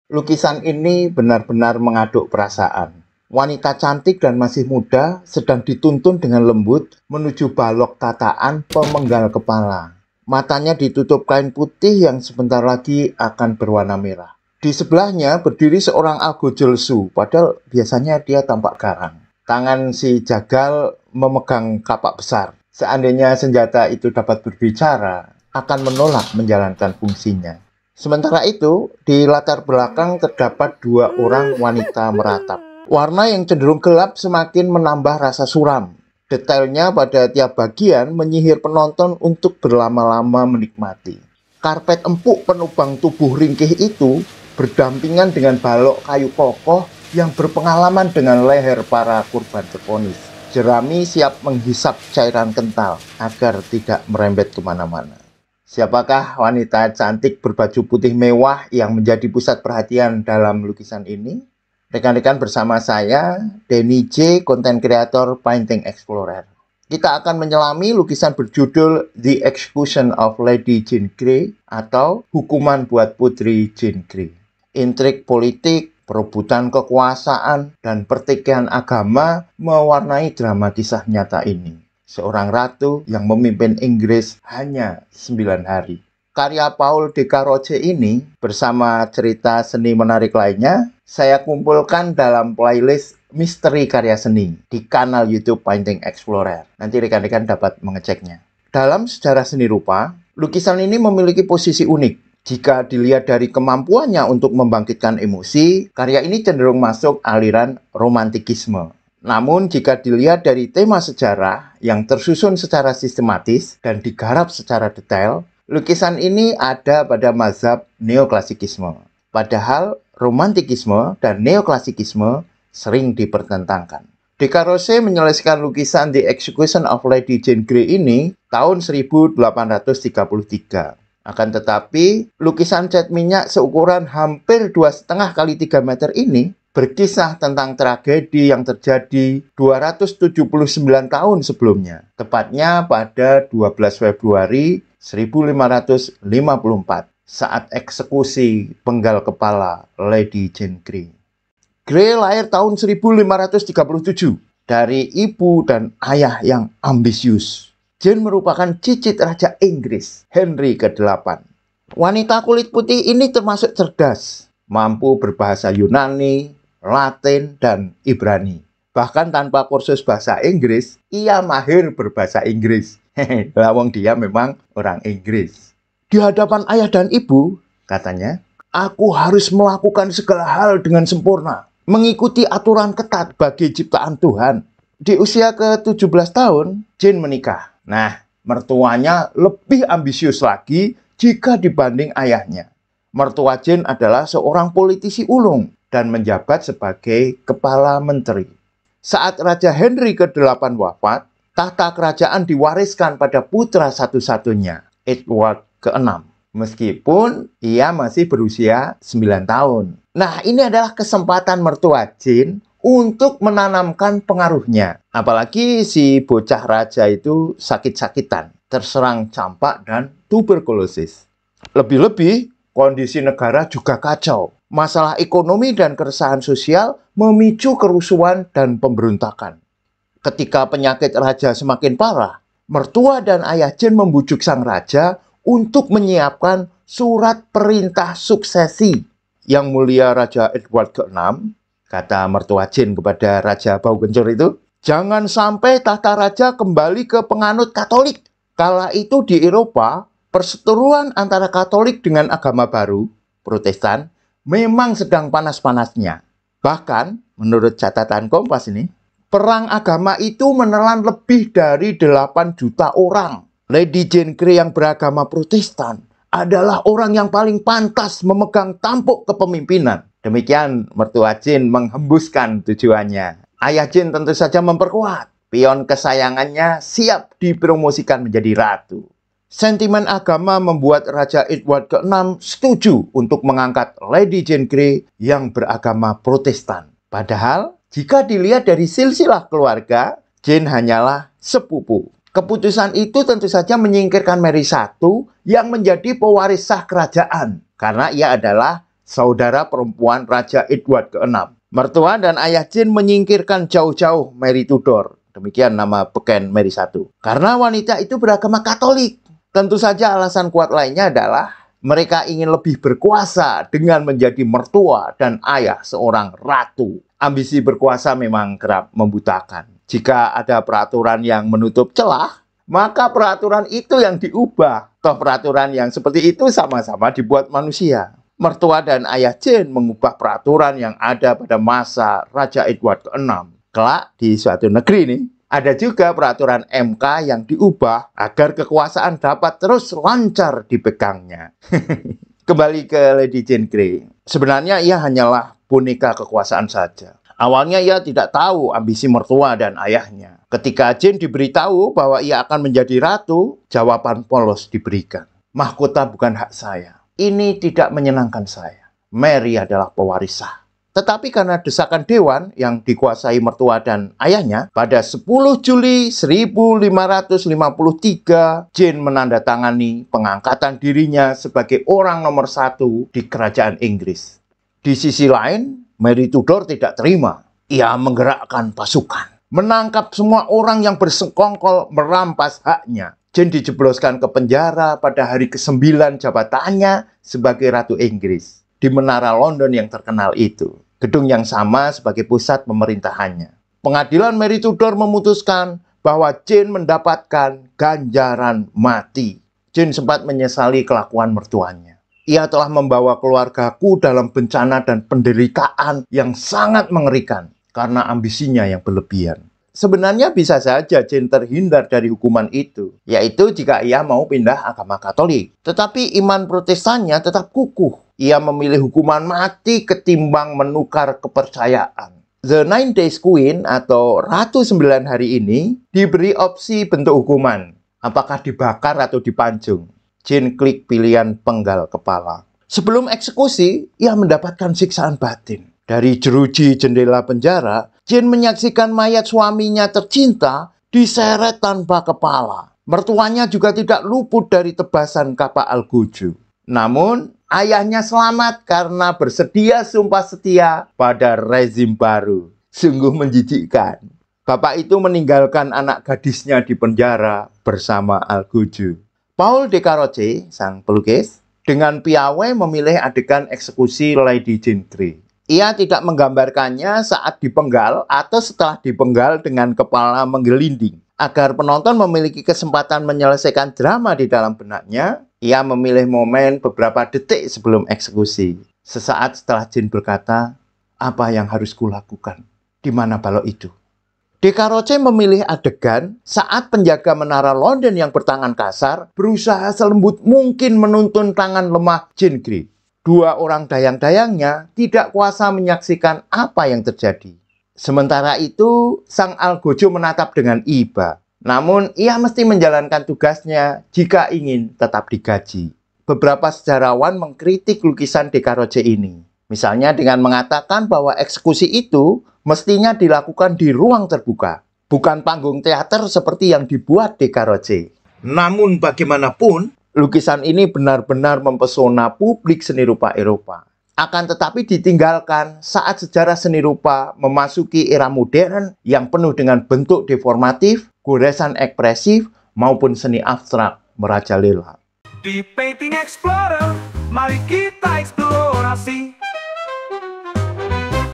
Lukisan ini benar-benar mengaduk perasaan. Wanita cantik dan masih muda sedang dituntun dengan lembut menuju balok tataan pemenggal kepala. Matanya ditutup kain putih yang sebentar lagi akan berwarna merah. Di sebelahnya berdiri seorang algojelsu, padahal biasanya dia tampak garang. Tangan si jagal memegang kapak besar. Seandainya senjata itu dapat berbicara, akan menolak menjalankan fungsinya. Sementara itu, di latar belakang terdapat dua orang wanita meratap. Warna yang cenderung gelap semakin menambah rasa suram. Detailnya pada tiap bagian menyihir penonton untuk berlama-lama menikmati. Karpet empuk penopang tubuh ringkih itu berdampingan dengan balok kayu kokoh yang berpengalaman dengan leher para kurban terponis. Jerami siap menghisap cairan kental agar tidak merembet kemana-mana. Siapakah wanita cantik berbaju putih mewah yang menjadi pusat perhatian dalam lukisan ini? Rekan-rekan, bersama saya, Denny J, Content Creator Painting Explorer. Kita akan menyelami lukisan berjudul The Execution of Lady Jane Grey atau Hukuman buat Putri Jane Grey. Intrik politik, perebutan kekuasaan, dan pertikaian agama mewarnai drama kisah nyata ini. Seorang ratu yang memimpin Inggris hanya 9 hari. Karya Paul de Caroche ini bersama cerita seni menarik lainnya saya kumpulkan dalam playlist Misteri Karya Seni di kanal YouTube Painting Explorer. Nanti rekan-rekan dapat mengeceknya. Dalam sejarah seni rupa, lukisan ini memiliki posisi unik. Jika dilihat dari kemampuannya untuk membangkitkan emosi, karya ini cenderung masuk aliran romantikisme. Namun jika dilihat dari tema sejarah yang tersusun secara sistematis dan digarap secara detail, lukisan ini ada pada mazhab neoklasikisme. Padahal romantikisme dan neoklasikisme sering dipertentangkan. De Caroche menyelesaikan lukisan The Execution of Lady Jane Grey ini tahun 1833. Akan tetapi, lukisan cat minyak seukuran hampir 2,5 kali 3 meter ini berkisah tentang tragedi yang terjadi 279 tahun sebelumnya, tepatnya pada 12 Februari 1554, saat eksekusi penggal kepala Lady Jane Grey. Grey lahir tahun 1537 dari ibu dan ayah yang ambisius. Jane merupakan cicit Raja Inggris, Henry ke-8. Wanita kulit putih ini termasuk cerdas, mampu berbahasa Yunani, Latin, dan Ibrani. Bahkan tanpa kursus bahasa Inggris, ia mahir berbahasa Inggris. Lawang dia memang orang Inggris. Di hadapan ayah dan ibu, katanya, aku harus melakukan segala hal dengan sempurna, mengikuti aturan ketat bagi ciptaan Tuhan. Di usia ke-17 tahun, Jane menikah. Nah, mertuanya lebih ambisius lagi jika dibanding ayahnya. Mertua Jane adalah seorang politisi ulung dan menjabat sebagai kepala menteri. Saat Raja Henry ke-8 wafat, tahta kerajaan diwariskan pada putra satu-satunya, Edward ke-6. Meskipun ia masih berusia 9 tahun. Nah, ini adalah kesempatan mertua Jane untuk menanamkan pengaruhnya. Apalagi si bocah raja itu sakit-sakitan, terserang campak dan tuberkulosis. Lebih-lebih, kondisi negara juga kacau. Masalah ekonomi dan keresahan sosial memicu kerusuhan dan pemberontakan. Ketika penyakit raja semakin parah, mertua dan ayah Jane membujuk sang raja untuk menyiapkan surat perintah suksesi. Yang mulia Raja Edward ke-6, kata mertua Jane kepada Raja Bau Kencur itu, jangan sampai tahta raja kembali ke penganut Katolik. Kala itu di Eropa, perseteruan antara Katolik dengan agama baru, Protestan, memang sedang panas-panasnya. Bahkan, menurut catatan Kompas ini, perang agama itu menelan lebih dari 8 juta orang. Lady Jane Grey yang beragama Protestan adalah orang yang paling pantas memegang tampuk kepemimpinan. Demikian mertua Jane menghembuskan tujuannya. Ayah Jane tentu saja memperkuat. Pion kesayangannya siap dipromosikan menjadi ratu. Sentimen agama membuat Raja Edward ke-6 setuju untuk mengangkat Lady Jane Grey yang beragama Protestan. Padahal, jika dilihat dari silsilah keluarga, Jane hanyalah sepupu. Keputusan itu tentu saja menyingkirkan Mary I yang menjadi pewaris sah kerajaan, karena ia adalah saudara perempuan Raja Edward ke-6. Mertua dan ayah Jane menyingkirkan jauh-jauh Mary Tudor. Demikian nama beken Mary I. Karena wanita itu beragama Katolik. Tentu saja alasan kuat lainnya adalah mereka ingin lebih berkuasa dengan menjadi mertua dan ayah seorang ratu. Ambisi berkuasa memang kerap membutakan. Jika ada peraturan yang menutup celah, maka peraturan itu yang diubah. Toh peraturan yang seperti itu sama-sama dibuat manusia. Mertua dan ayah Jane mengubah peraturan yang ada pada masa Raja Edward ke-6. Kelak di suatu negeri nih, ada juga peraturan MK yang diubah agar kekuasaan dapat terus lancar dipegangnya. Kembali ke Lady Jane Grey. Sebenarnya ia hanyalah boneka kekuasaan saja. Awalnya ia tidak tahu ambisi mertua dan ayahnya. Ketika Jane diberitahu bahwa ia akan menjadi ratu, jawaban polos diberikan. Mahkota bukan hak saya. Ini tidak menyenangkan saya. Mary adalah pewaris sah. Tetapi karena desakan dewan yang dikuasai mertua dan ayahnya, pada 10 Juli 1553, Jane menandatangani pengangkatan dirinya sebagai orang nomor 1 di kerajaan Inggris. Di sisi lain, Mary Tudor tidak terima. Ia menggerakkan pasukan, menangkap semua orang yang bersekongkol merampas haknya. Jane dijebloskan ke penjara pada hari ke-9 jabatannya sebagai Ratu Inggris di Menara London yang terkenal itu, gedung yang sama sebagai pusat pemerintahannya. Pengadilan Mary Tudor memutuskan bahwa Jane mendapatkan ganjaran mati. Jane sempat menyesali kelakuan mertuanya. Ia telah membawa keluargaku dalam bencana dan penderitaan yang sangat mengerikan karena ambisinya yang berlebihan. Sebenarnya bisa saja Jane terhindar dari hukuman itu, yaitu jika ia mau pindah agama Katolik. Tetapi iman Protestannya tetap kukuh. Ia memilih hukuman mati ketimbang menukar kepercayaan. The 9 Days Queen atau Ratu 9 Hari ini diberi opsi bentuk hukuman. Apakah dibakar atau dipancung? Jane klik pilihan penggal kepala. Sebelum eksekusi, ia mendapatkan siksaan batin. Dari jeruji jendela penjara, Jane menyaksikan mayat suaminya tercinta diseret tanpa kepala. Mertuanya juga tidak luput dari tebasan kapak algojo. Namun, ayahnya selamat karena bersedia sumpah setia pada rezim baru. Sungguh menjijikkan. Bapak itu meninggalkan anak gadisnya di penjara bersama algojo. Paul de Caroche, sang pelukis, dengan piawai memilih adegan eksekusi Lady Jane Grey. Ia tidak menggambarkannya saat dipenggal atau setelah dipenggal dengan kepala menggelinding. Agar penonton memiliki kesempatan menyelesaikan drama di dalam benaknya, ia memilih momen beberapa detik sebelum eksekusi. Sesaat setelah Jane berkata, "Apa yang harus kulakukan? Di mana balok itu?" De Caroche memilih adegan saat penjaga menara London yang bertangan kasar berusaha selembut mungkin menuntun tangan lemah Jane Grey. Dua orang dayang-dayangnya tidak kuasa menyaksikan apa yang terjadi. Sementara itu, sang algojo menatap dengan iba. Namun, ia mesti menjalankan tugasnya jika ingin tetap digaji. Beberapa sejarawan mengkritik lukisan De Caroche ini. Misalnya dengan mengatakan bahwa eksekusi itu mestinya dilakukan di ruang terbuka, bukan panggung teater seperti yang dibuat De Caroche. Namun bagaimanapun, lukisan ini benar-benar mempesona publik seni rupa Eropa. Akan tetapi ditinggalkan saat sejarah seni rupa memasuki era modern yang penuh dengan bentuk deformatif, goresan ekspresif, maupun seni abstrak merajalela. Di Painting Explorer, mari kita eksplorasi.